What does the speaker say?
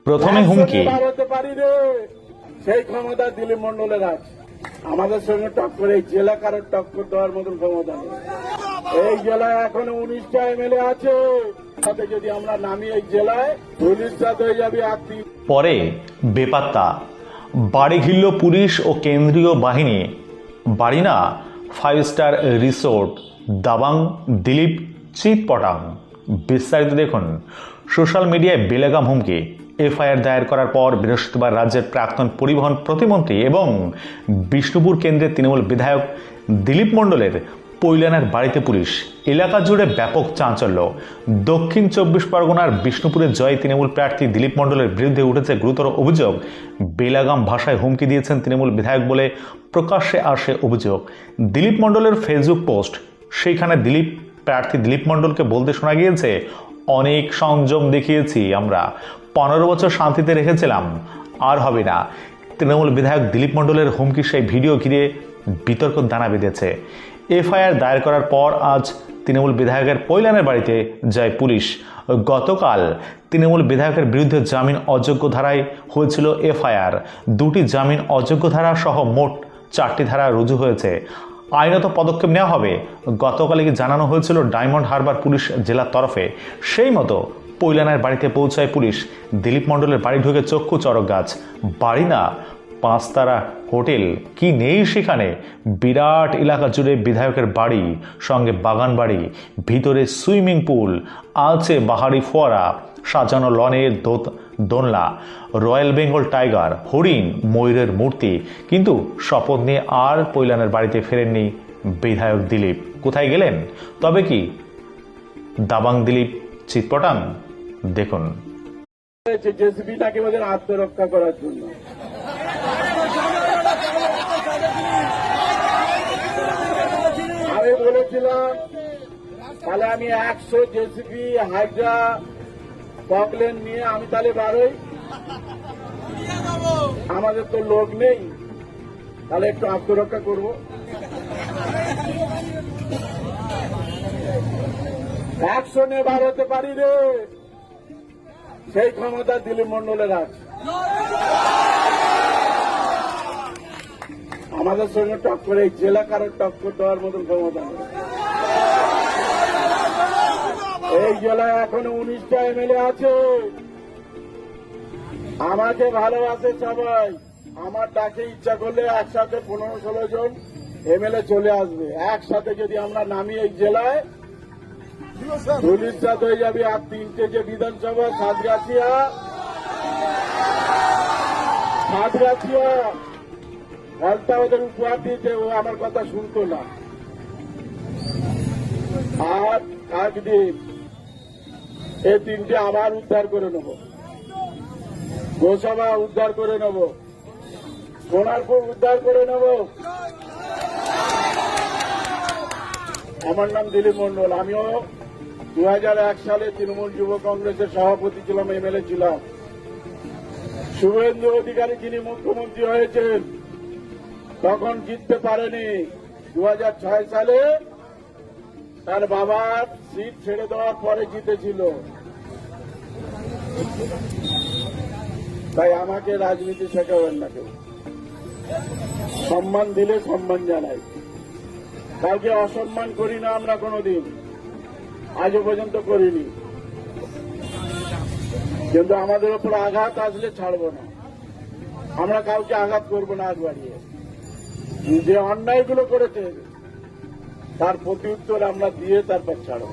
প্রথমে হুমকি, হতে পারি রে, সেই ক্ষমতা দিলীপ মন্ডলের আছে। আমাদের সঙ্গে টক্কর, এই জেলা কারোর টক্কর দেওয়ার মতন ক্ষমতা নেই। এই জেলায় এখনো 19টা এমএলএ আছে, তাতে যদি আমরা নামি এই জেলায় পুলিশরাত হয়ে যাবে। পরে বেপাত্তা, বাড়ি ঘিরল পুলিশ ও কেন্দ্রীয় বাহিনী। বাড়ি না, 5 স্টার রিসোর্ট, দাবাং দিলীপ চিৎপটাং। বিস্তারিত দেখুন। সোশ্যাল মিডিয়ায় বেলাগাম হুমকি। এফআইআর দায়ের করার পর বৃহস্পতিবার রাজ্যের প্রাক্তন পরিবহন প্রতিমন্ত্রী এবং বিষ্ণুপুর কেন্দ্রের তৃণমূল বিধায়ক দিলীপ মণ্ডলের পৈলানের বাড়িতে পুলিশ। এলাকা জুড়ে ব্যাপক চাঞ্চল্য। দক্ষিণ 24 পরগনার বিষ্ণুপুরের জয় তৃণমূল প্রার্থী দিলীপ মণ্ডলের বিরুদ্ধে উঠেছে গুরুতর অভিযোগ। বেলাগাম ভাষায় হুমকি দিয়েছেন তৃণমূল বিধায়ক বলে প্রকাশ্যে আসে অভিযোগ। দিলীপ মণ্ডলের ফেসবুক পোস্ট, সেইখানে প্রার্থী দিলীপ মণ্ডলকে বলতে শোনা গিয়েছে, অনেক সংযম দেখিয়েছি আমরা, 15 বছর শান্তিতে রেখেছিলাম, আর হবে না। তৃণমূল বিধায়ক দিলীপ মণ্ডলের হুমকি সেই ভিডিও ঘিরে বিতর্ক দানা বেঁধেছে। এফআইআর দায়ের করার পর আজ তৃণমূল বিধায়কের পৈলানের বাড়িতে যায় পুলিশ। গতকাল তৃণমূল বিধায়কের বিরুদ্ধে জামিন অযোগ্য ধারায় হয়েছিল এফআইআর। 2টি জামিন অযোগ্য ধারা সহ মোট 4টি ধারা রুজু হয়েছে। আইনত পদক্ষেপ নেওয়া হবে গতকালই জানানো হয়েছিল ডায়মন্ড হারবার পুলিশ জেলার তরফে। সেই মতো পৈলানের বাড়িতে পৌঁছায় পুলিশ। দিলীপ মণ্ডলের বাড়ি ঢুকে চক্ষু চড়ক গাছ। বাড়ি না, 5 তারা হোটেল, কি নেই সেখানে। বিরাট এলাকা জুড়ে বিধায়কের বাড়ি, সঙ্গে বাগান বাড়ি, ভিতরে সুইমিং পুল, আছে বাহারি ফোয়ারা, সাজানো লনের দোলনা, রয়্যাল বেঙ্গল টাইগার, হরিণ, ময়ূরের মূর্তি। কিন্তু শপথ নিয়ে আর পৈলানের বাড়িতে ফেরেননি বিধায়ক দিলীপ। কোথায় গেলেন? তবে কি দাবাং দিলীপ চিৎপটাং? দেখুন। জেসিবিটাকে ওদের আত্মরক্ষা করার জন্য আমি বলেছিলাম, তাহলে আমি 100 জেসিবি হাইড্রা পকলেন নিয়ে আমি তাহলে বারোই। আমাদের তো লোক নেই, তাহলে একটু আত্মরক্ষা করব। 100 নিয়ে বার হতে পারি রে, সেই ক্ষমতা দিলীপ মন্ডলের আছে। আমাদের সঙ্গে টক্কর, এই জেলা কারোর টক্কর দেওয়ার মতন ক্ষমতা নেই। এই জেলায় এখনো 19টা এমএলএ আছে। আমাকে ভালোবাসে সবাই। আমার ডাকে ইচ্ছা করলে একসাথে 15-16 জন এমএলএ চলে আসবে। একসাথে যদি আমরা নামি এই জেলায়, পুলিশরাত হয়ে যাবে। আর 3টে যে বিধানসভা, সাতগাছিয়া, হলটা ওদের উপহার দিয়েছে, ও আমার কথা শুনতো না। আর কাকদ্বীপ, এই 3টে আবার উদ্ধার করে নেব। গোসভা উদ্ধার করে নেব, সোনারপুর উদ্ধার করে নেব। আমার নাম দিলীপ মন্ডল। আমিও 2001 সালে তৃণমূল যুব কংগ্রেসের সভাপতি ছিলাম, এমএলএ ছিলাম। শুভেন্দু অধিকারী যিনি মুখ্যমন্ত্রী হয়েছেন, তখন জিততে পারেনি। 2006 সালে তার বাবার সিট ছেড়ে দেওয়ার পরে জিতেছিল। তাই আমাকে রাজনীতি শেখাবেন না কেউ। সম্মান দিলে সম্মান জানাই, কাউকে অসম্মান করি না আমরা কোনোদিন, আজও পর্যন্ত করিনি। কিন্তু আমাদের উপর আঘাত আসলে ছাড়ব না। আমরা কাউকে আঘাত করব না আগ বাড়িয়ে। যে অন্যায়গুলো করেছে তার প্রতি উত্তর আমরা দিয়ে তারপর ছাড়ব।